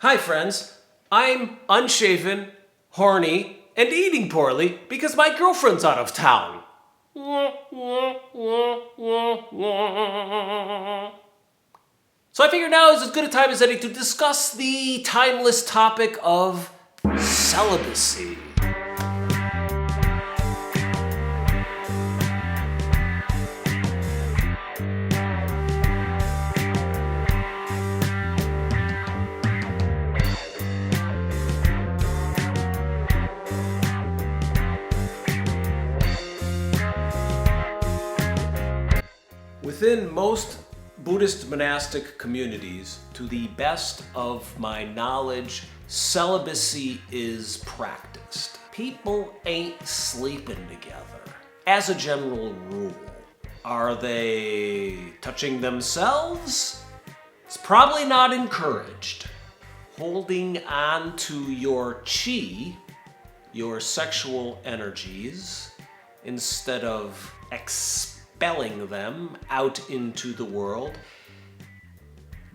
Hi friends, I'm unshaven, horny, and eating poorly because my girlfriend's out of town. So I figure now is as good a time as any to discuss the timeless topic of celibacy. Within most Buddhist monastic communities, to the best of my knowledge, celibacy is practiced. People ain't sleeping together, as a general rule. Are they touching themselves? It's probably not encouraged. Holding on to your chi, your sexual energies, instead of expelling them out into the world,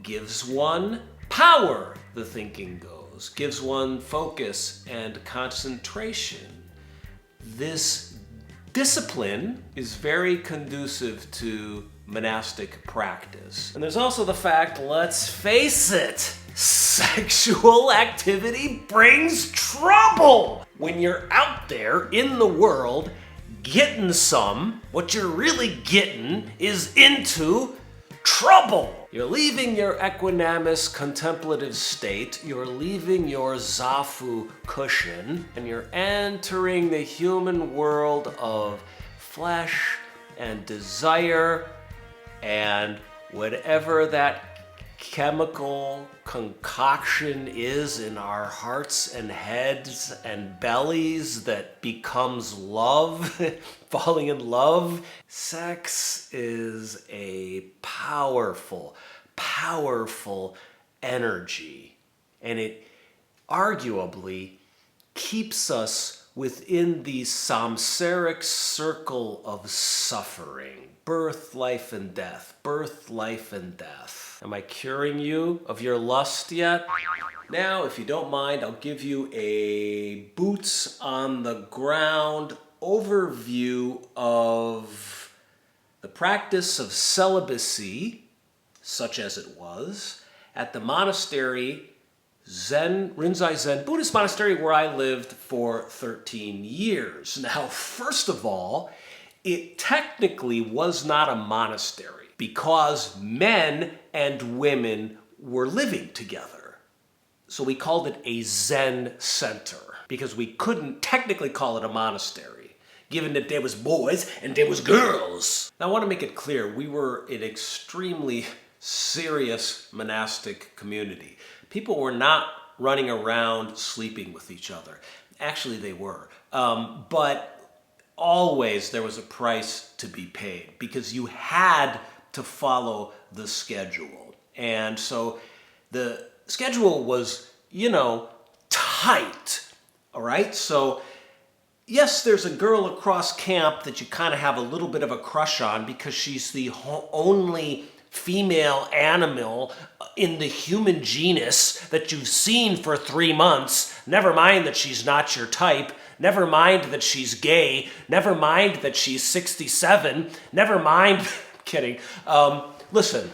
gives one power, the thinking goes, gives one focus and concentration. This discipline is very conducive to monastic practice. And there's also the fact, let's face it, sexual activity brings trouble. When you're out there in the world getting some, what you're really getting is into trouble. You're leaving your equanimous contemplative state, you're leaving your zafu cushion, and you're entering the human world of flesh and desire and whatever that chemical concoction is in our hearts and heads and bellies that becomes love, falling in love. Sex is a powerful, powerful energy, and it arguably keeps us within the samsaric circle of suffering. Birth, life, and death. Birth, life, and death. Am I curing you of your lust yet? Now, if you don't mind, I'll give you a boots on the ground overview of the practice of celibacy, such as it was, at the monastery Rinzai Zen Buddhist monastery where I lived for 13 years. Now, first of all, it technically was not a monastery because men and women were living together. So we called it a Zen center because we couldn't technically call it a monastery, given that there was boys and there was girls. Now I want to make it clear, we were an extremely serious monastic community. People were not running around sleeping with each other. Actually, they were. But always there was a price to be paid because you had to follow the schedule. And so the schedule was, tight. All right? So yes, there's a girl across camp that you kind of have a little bit of a crush on because she's the only female animal in the human genus that you've seen for 3 months. Never mind that she's not your type. Never mind that she's gay. Never mind that she's 67. Never mind, kidding. Listen,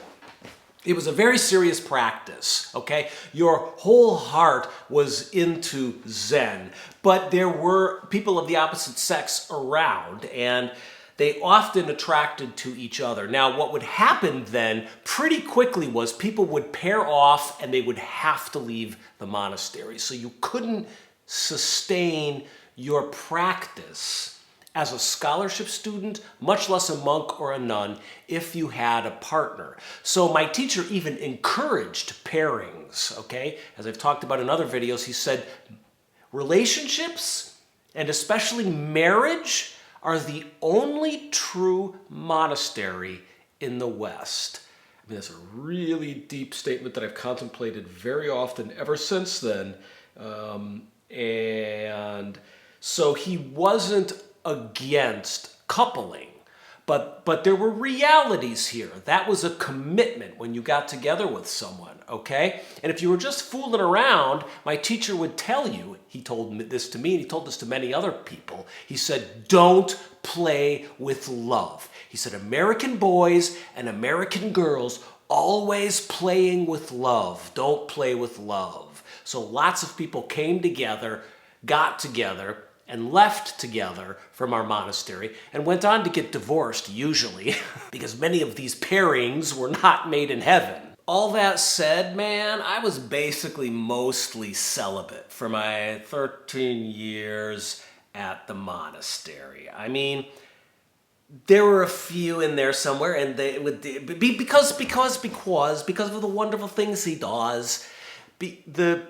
it was a very serious practice, okay? Your whole heart was into Zen, but there were people of the opposite sex around, and they often attracted to each other. Now, what would happen then pretty quickly was people would pair off and they would have to leave the monastery. So you couldn't sustain your practice as a scholarship student, much less a monk or a nun, if you had a partner. So my teacher even encouraged pairings, okay? As I've talked about in other videos, he said relationships, and especially marriage, are the only true monastery in the West. I mean, that's a really deep statement that I've contemplated very often ever since then. And so he wasn't against coupling, But there were realities here. That was a commitment when you got together with someone, okay? And if you were just fooling around, my teacher would tell you, he told this to me and he told this to many other people, he said, don't play with love. He said, American boys and American girls always playing with love. Don't play with love. So lots of people came together, got together, and left together from our monastery and went on to get divorced, usually, because many of these pairings were not made in heaven. All that said, man, I was basically mostly celibate for my 13 years at the monastery. I mean, there were a few in there somewhere, and they would be because of the wonderful things he does. The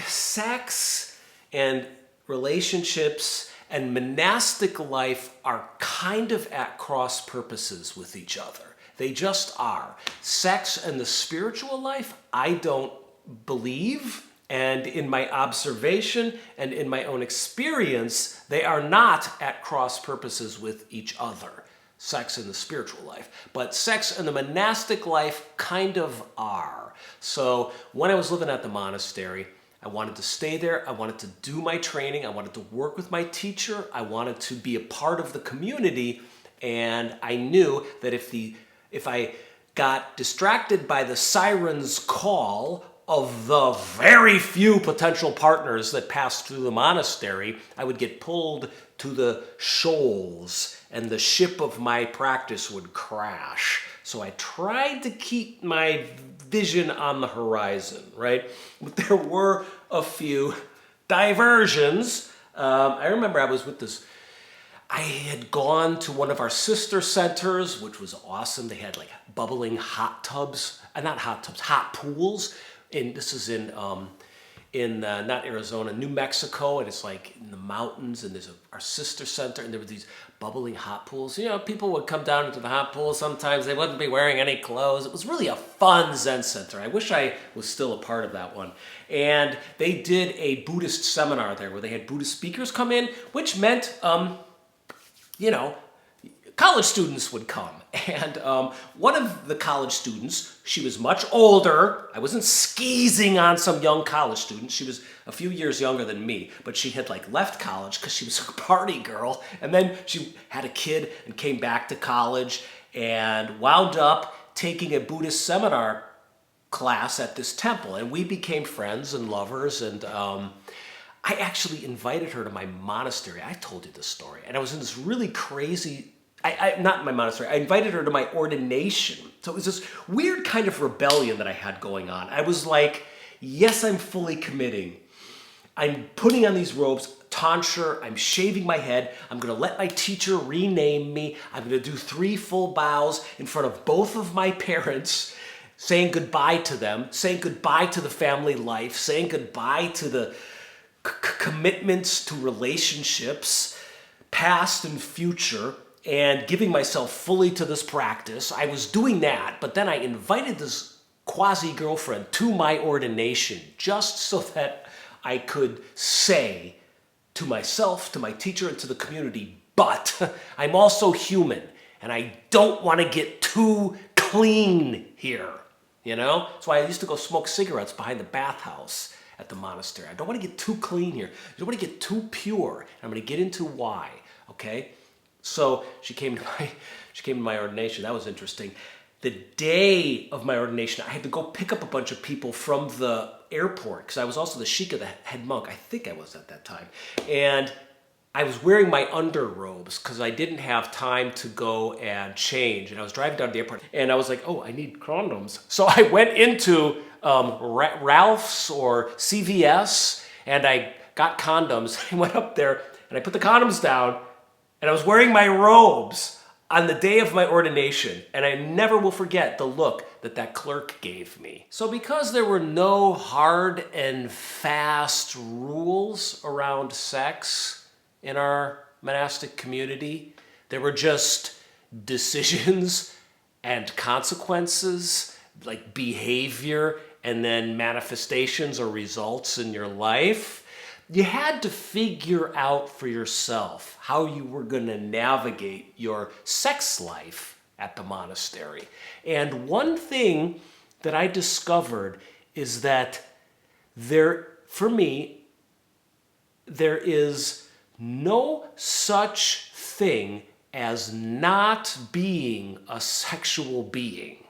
sex and relationships and monastic life are kind of at cross purposes with each other. They just are. Sex and the spiritual life, I don't believe. And in my observation and in my own experience, they are not at cross purposes with each other. Sex and the spiritual life. But sex and the monastic life kind of are. So when I was living at the monastery, I wanted to stay there. I wanted to do my training. I wanted to work with my teacher. I wanted to be a part of the community. And I knew that if I got distracted by the siren's call of the very few potential partners that passed through the monastery, I would get pulled to the shoals and the ship of my practice would crash. So I tried to keep my vision on the horizon, right? But there were a few diversions. I remember I was with this, I had gone to one of our sister centers, which was awesome. They had like bubbling hot tubs, not hot tubs, hot pools. And this is in not Arizona, New Mexico, and it's like in the mountains, and there's our sister center, and there were these bubbling hot pools. You know, people would come down into the hot pool. Sometimes they wouldn't be wearing any clothes. It was really a fun Zen center. I wish I was still a part of that one. And they did a Buddhist seminar there where they had Buddhist speakers come in, which meant, you know, college students would come. And one of the college students, she was much older. I wasn't skeezing on some young college student. She was a few years younger than me, but she had like left college because she was a party girl. And then she had a kid and came back to college and wound up taking a Buddhist seminar class at this temple. And we became friends and lovers. And I actually invited her to my monastery. I told you this story. And I was in this really crazy, not my monastery, I invited her to my ordination. So it was this weird kind of rebellion that I had going on. I was like, yes, I'm fully committing. I'm putting on these robes, tonsure, I'm shaving my head, I'm gonna let my teacher rename me, I'm gonna do 3 full bows in front of both of my parents, saying goodbye to them, saying goodbye to the family life, saying goodbye to the commitments to relationships, past and future, and giving myself fully to this practice. I was doing that, but then I invited this quasi-girlfriend to my ordination just so that I could say to myself, to my teacher, and to the community, but I'm also human, and I don't want to get too clean here, you know? That's why I used to go smoke cigarettes behind the bathhouse at the monastery. I don't want to get too clean here. I don't want to get too pure. And I'm going to get into why, okay? So she came to my ordination. That was interesting. The day of my ordination, I had to go pick up a bunch of people from the airport because I was also the shika, the head monk. I think I was at that time. And I was wearing my underrobes because I didn't have time to go and change. And I was driving down to the airport and I was like, oh, I need condoms. So I went into Ralph's or CVS and I got condoms. I went up there and I put the condoms down and I was wearing my robes on the day of my ordination. And I never will forget the look that that clerk gave me. So because there were no hard and fast rules around sex in our monastic community, there were just decisions and consequences, like behavior and then manifestations or results in your life. you had to figure out for yourself how you were going to navigate your sex life at the monastery. And one thing that I discovered is that for me, there is no such thing as not being a sexual being.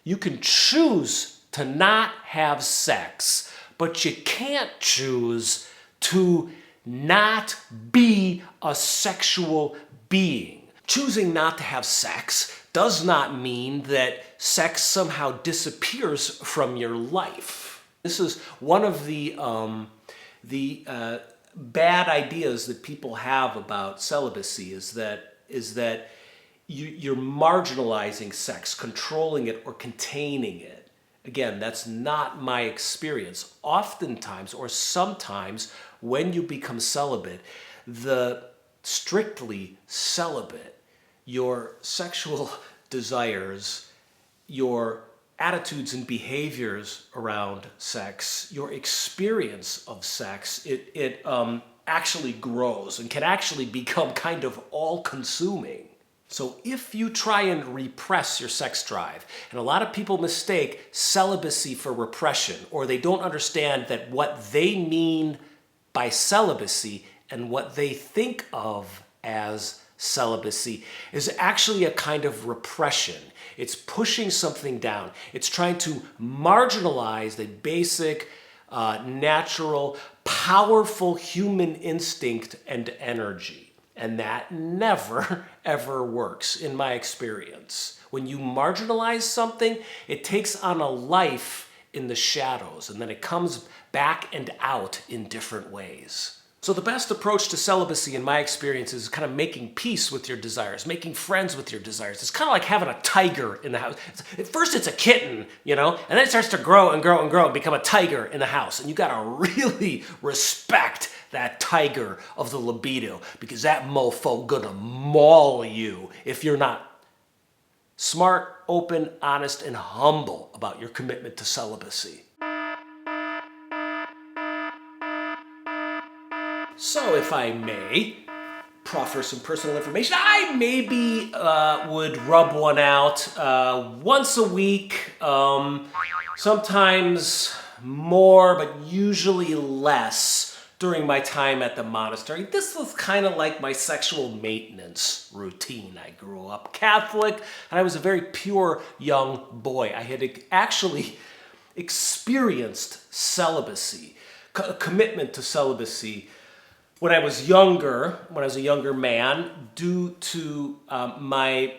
You can choose to not have sex, but you can't choose to not be a sexual being. Choosing not to have sex does not mean that sex somehow disappears from your life. This is one of the bad ideas that people have about celibacy is that you're marginalizing sex, controlling it or containing it. Again, that's not my experience. Oftentimes or sometimes when you become celibate, the strictly celibate, your sexual desires, your attitudes and behaviors around sex, your experience of sex, it actually grows and can actually become kind of all-consuming. So if you try and repress your sex drive, and a lot of people mistake celibacy for repression, or they don't understand that what they mean by celibacy and what they think of as celibacy is actually a kind of repression. It's pushing something down. It's trying to marginalize the basic, natural, powerful human instinct and energy. And that never, ever works in my experience. When you marginalize something, it takes on a life in the shadows, and then it comes back and out in different ways. So the best approach to celibacy in my experience is kind of making peace with your desires, making friends with your desires. It's kind of like having a tiger in the house. At first it's a kitten, and then it starts to grow and grow and grow and become a tiger in the house. And you gotta really respect that tiger of the libido, because that mofo gonna maul you if you're not smart, open, honest, and humble about your commitment to celibacy. So if I may proffer some personal information, I maybe would rub one out once a week, sometimes more, but usually less during my time at the monastery. This was kind of like my sexual maintenance routine. I grew up Catholic, and I was a very pure young boy. I had actually experienced celibacy, commitment to celibacy, when I was a younger man, due to my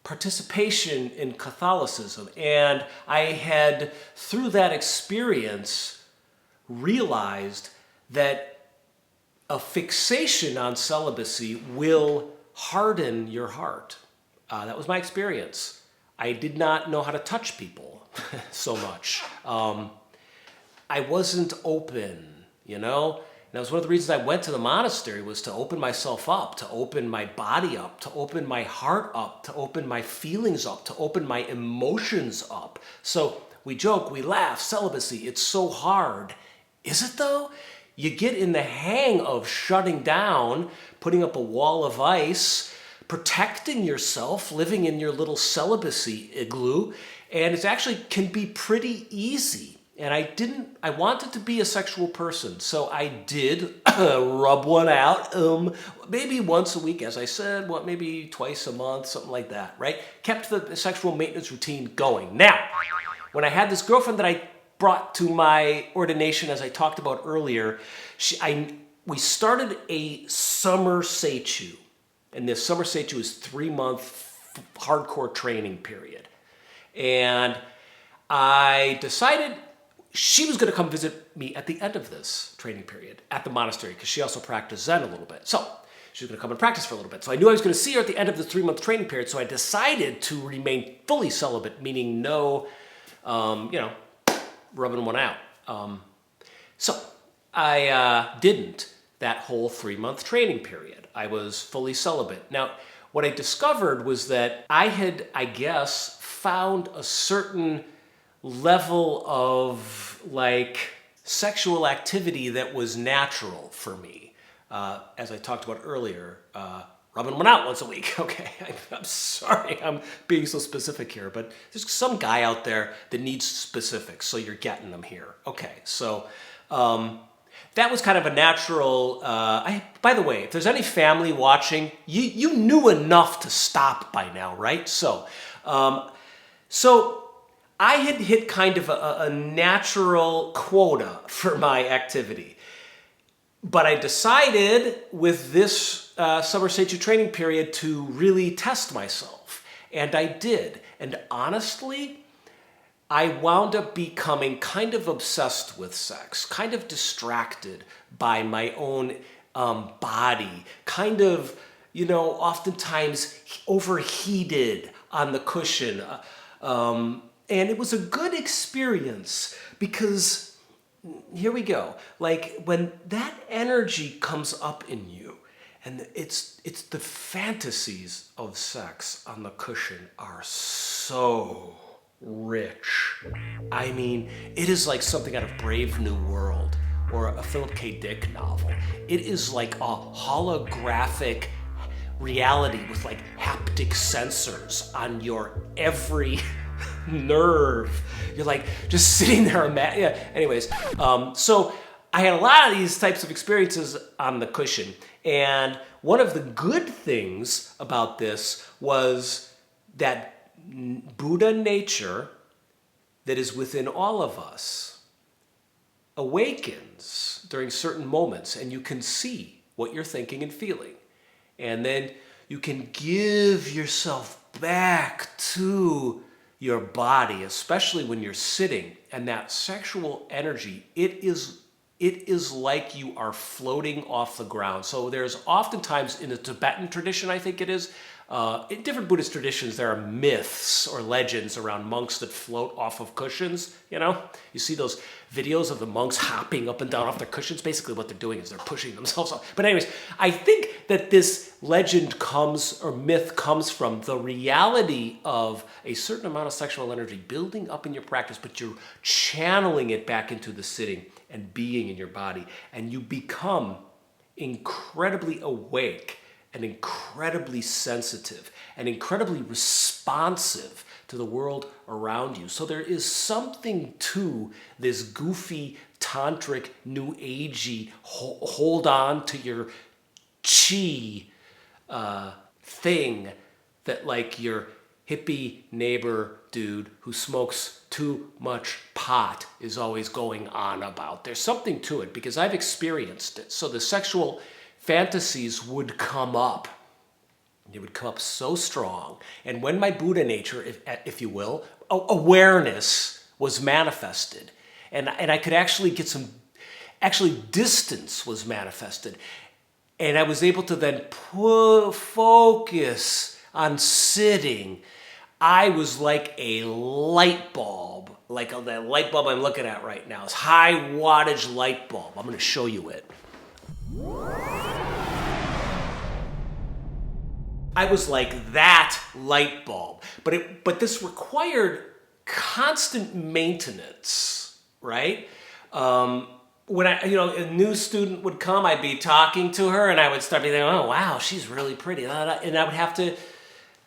participation in Catholicism. And I had, through that experience, realized that a fixation on celibacy will harden your heart. That was my experience. I did not know how to touch people so much. I wasn't open, And that was one of the reasons I went to the monastery, was to open myself up, to open my body up, to open my heart up, to open my feelings up, to open my emotions up. So we joke, we laugh, celibacy, it's so hard. Is it though? You get in the hang of shutting down, putting up a wall of ice, protecting yourself, living in your little celibacy igloo, and it actually can be pretty easy. And I wanted to be a sexual person, so I did rub one out, maybe once a week, as I said, maybe twice a month, something like that, right? Kept the sexual maintenance routine going. Now, when I had this girlfriend that I brought to my ordination, as I talked about earlier, we started a summer seichu, and this summer seichu is 3-month hardcore training period. And I decided she was going to come visit me at the end of this training period at the monastery, because she also practiced Zen a little bit. So she was going to come and practice for a little bit. So I knew I was going to see her at the end of the 3-month training period. So I decided to remain fully celibate, meaning no, rubbing one out. So I didn't that whole 3-month training period. I was fully celibate. Now, what I discovered was that I had, I guess, found a certain level of sexual activity that was natural for me. As I talked about earlier, rubbing one out once a week. Okay, I'm sorry I'm being so specific here, but there's some guy out there that needs specifics, so you're getting them here. Okay, so that was kind of a natural. By the way, if there's any family watching, you knew enough to stop by now, right? So I had hit kind of a natural quota for my activity. But I decided with this summer stage training period to really test myself. And I did. And honestly, I wound up becoming kind of obsessed with sex, kind of distracted by my own body, kind of, oftentimes overheated on the cushion. And it was a good experience because, here we go, like when that energy comes up in you, and it's the fantasies of sex on the cushion are so rich. I mean, it is like something out of Brave New World or a Philip K. Dick novel. It is like a holographic reality with like haptic sensors on your every nerve. You're like just sitting there. Anyways, so I had a lot of these types of experiences on the cushion. And one of the good things about this was that Buddha nature that is within all of us awakens during certain moments, and you can see what you're thinking and feeling. And then you can give yourself back to your body, especially when you're sitting, and that sexual energy, it is like you are floating off the ground. So there's oftentimes in the Tibetan tradition, I think it is, in different Buddhist traditions, there are myths or legends around monks that float off of cushions. You see those videos of the monks hopping up and down off their cushions. Basically what they're doing is they're pushing themselves off. But anyways, I think that this legend comes, or myth comes from the reality of a certain amount of sexual energy building up in your practice, but you're channeling it back into the sitting and being in your body. And you become incredibly awake and incredibly sensitive and incredibly responsive to the world around you. So there is something to this goofy, tantric, new agey, hold on to your chi thing that like your hippie neighbor dude who smokes too much pot is always going on about. There's something to it because I've experienced it. So the sexual fantasies would come up. They would come up so strong. And when my Buddha nature, if you will, awareness was manifested, and I could actually get distance was manifested. And I was able to then focus on sitting. I was like a light bulb, like that light bulb I'm looking at right now. It's high wattage light bulb. I'm going to show you it. I was like that light bulb, but this required constant maintenance, right? When a new student would come, I'd be talking to her, and I would start being like, "Oh wow, she's really pretty," and I would have to,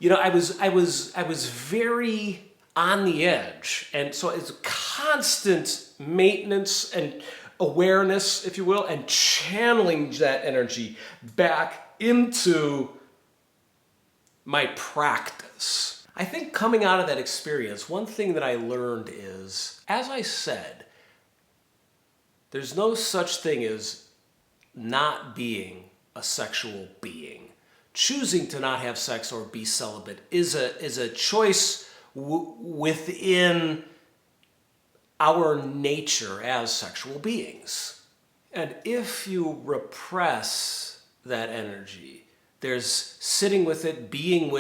I was very on the edge, and so it's constant maintenance and awareness, if you will, and channeling that energy back into my practice. I think coming out of that experience, one thing that I learned is, as I said, there's no such thing as not being a sexual being. Choosing to not have sex or be celibate is a choice within our nature as sexual beings. And if you repress that energy, there's sitting with it, being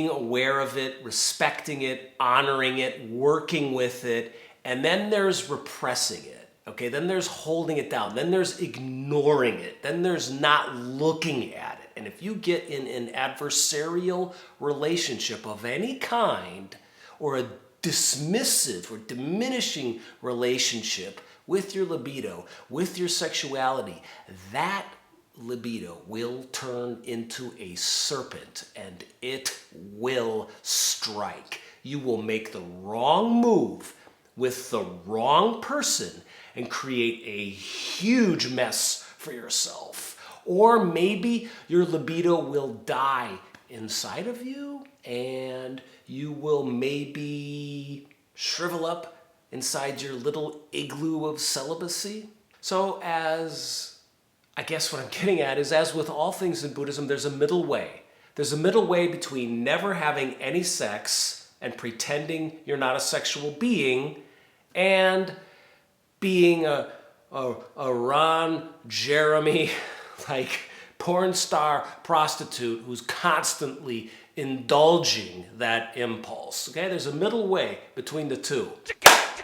aware of it, respecting it, honoring it, working with it, and then there's repressing it. Okay, then there's holding it down, then there's ignoring it, then there's not looking at it. And if you get in an adversarial relationship of any kind, or a dismissive or diminishing relationship with your libido, with your sexuality, that libido will turn into a serpent and it will strike. You will make the wrong move with the wrong person and create a huge mess for yourself. Or maybe your libido will die inside of you and you will maybe shrivel up inside your little igloo of celibacy. So I guess what I'm getting at is, as with all things in Buddhism, there's a middle way. There's a middle way between never having any sex and pretending you're not a sexual being and being a Ron Jeremy, like porn star prostitute who's constantly indulging that impulse. Okay, there's a middle way between the two.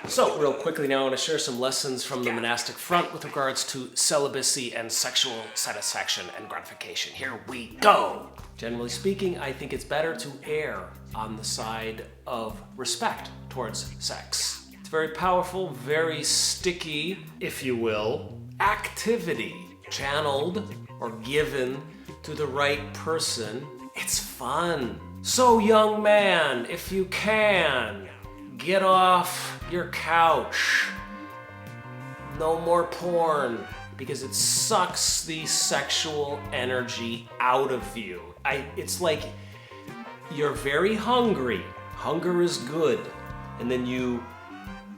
So, real quickly now, I want to share some lessons from the monastic front with regards to celibacy and sexual satisfaction and gratification. Here we go! Generally speaking, I think it's better to err on the side of respect towards sex. It's very powerful, very sticky, if you will, activity channeled or given to the right person. It's fun. So, young man, if you can, get off your couch. No more porn, because it sucks the sexual energy out of you. It's like you're very hungry. Hunger is good. And then you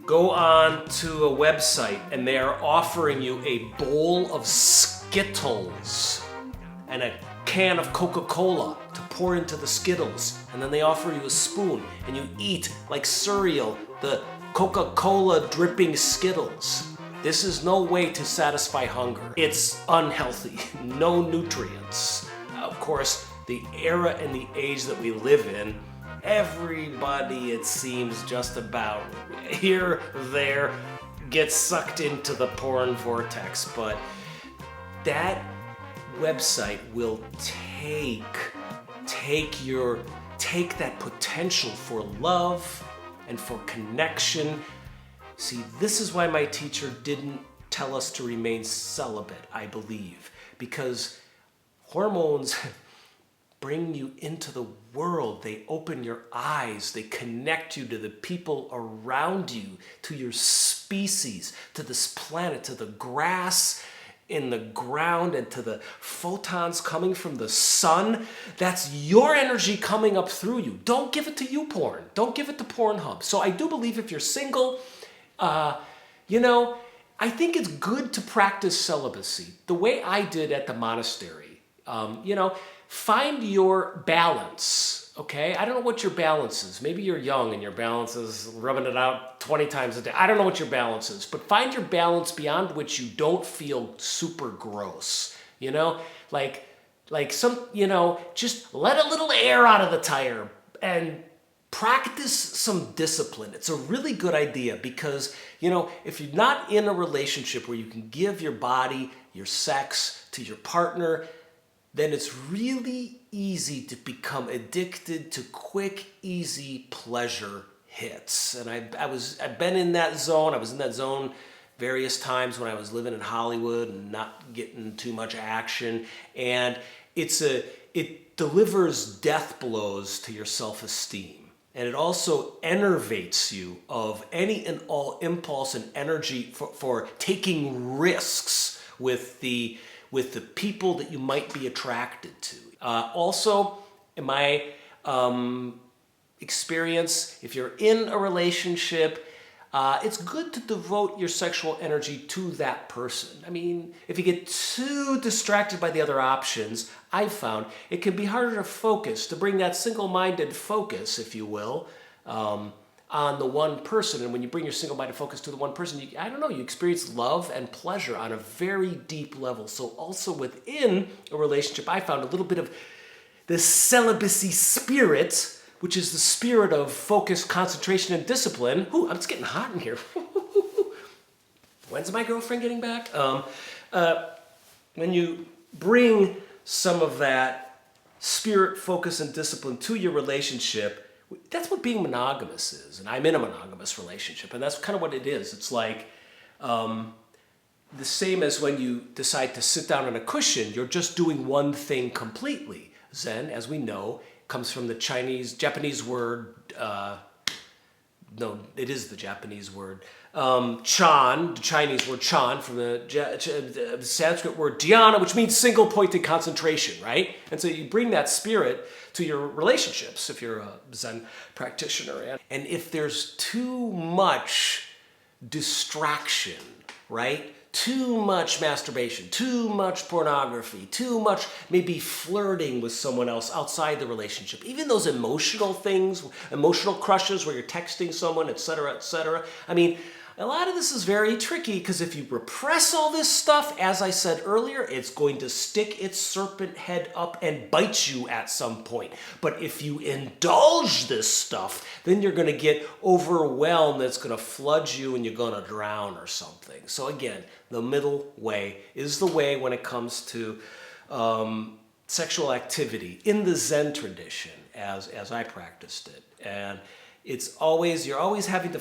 go on to a website and they are offering you a bowl of Skittles and a can of Coca-Cola to pour into the Skittles. And then they offer you a spoon and you eat like cereal the Coca-Cola dripping Skittles. This is no way to satisfy hunger. It's unhealthy. No nutrients. Of course, the era and the age that we live in, everybody, it seems, just about here, there, gets sucked into the porn vortex. But that website will take that potential for love and for connection. See, this is why my teacher didn't tell us to remain celibate, I believe, because hormones bring you into the world. They open your eyes. They connect you to the people around you, to your species, to this planet, to the grass in the ground, and to the photons coming from the sun. That's your energy coming up through you. Don't give it to YouPorn. Don't give it to Pornhub. So I do believe if you're single, I think it's good to practice celibacy the way I did at the monastery. Find your balance, okay? I don't know what your balance is. Maybe you're young and your balance is rubbing it out 20 times a day. I don't know what your balance is, but find your balance beyond which you don't feel super gross, just let a little air out of the tire and practice some discipline. It's a really good idea because, if you're not in a relationship where you can give your body, your sex to your partner, then it's really easy to become addicted to quick, easy pleasure hits. And I've been in that zone. I was in that zone various times when I was living in Hollywood and not getting too much action. And it delivers death blows to your self-esteem. And it also enervates you of any and all impulse and energy for taking risks with the people that you might be attracted to. Also, in my experience, if you're in a relationship, it's good to devote your sexual energy to that person. I mean, if you get too distracted by the other options, I've found it can be harder to focus, to bring that single-minded focus, if you will, on the one person. And when you bring your single-minded focus to the one person, you experience love and pleasure on a very deep level. So also within a relationship, I found a little bit of the celibacy spirit, which is the spirit of focus, concentration, and discipline. Ooh, it's getting hot in here. When's my girlfriend getting back? When you bring some of that spirit, focus, and discipline to your relationship, that's what being monogamous is. And I'm in a monogamous relationship, and that's kind of what it is. It's like the same as when you decide to sit down on a cushion, you're just doing one thing completely. Zen, as we know, comes from the Japanese word, no, it is the Japanese word, chan, the Chinese word chan, from the Sanskrit word dhyana, which means single-pointed concentration, right? And so you bring that spirit to your relationships if you're a Zen practitioner. And if there's too much distraction, right? Too much masturbation, too much pornography, too much maybe flirting with someone else outside the relationship. Even those emotional things, emotional crushes where you're texting someone, etc., etc. I mean, a lot of this is very tricky because if you repress all this stuff, as I said earlier, it's going to stick its serpent head up and bite you at some point. But if you indulge this stuff, then you're going to get overwhelmed. It's going to flood you and you're going to drown or something. So again, the middle way is the way when it comes to sexual activity in the Zen tradition as I practiced it. And you're always having to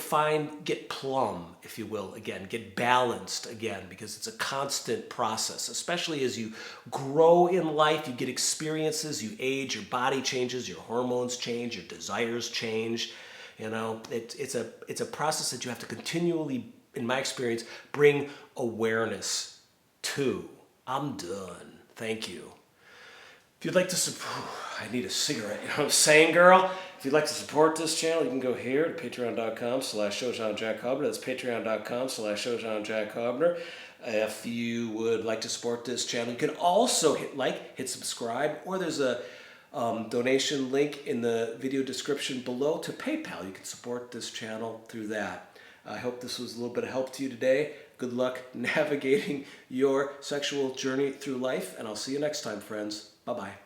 get plumb, if you will, again, get balanced again, because it's a constant process, especially as you grow in life, you get experiences, you age, your body changes, your hormones change, your desires change. You know, it's a process that you have to continually, in my experience, bring awareness to. I'm done. Thank you. If you'd like to support, I need a cigarette, you know what I'm saying, girl? If you'd like to support this channel, you can go here to patreon.com/ShojanJackHobner. That's patreon.com/ShojanJackHobner. If you would like to support this channel, you can also hit subscribe, or there's a donation link in the video description below to PayPal. You can support this channel through that. I hope this was a little bit of help to you today. Good luck navigating your sexual journey through life, and I'll see you next time, friends. Bye-bye.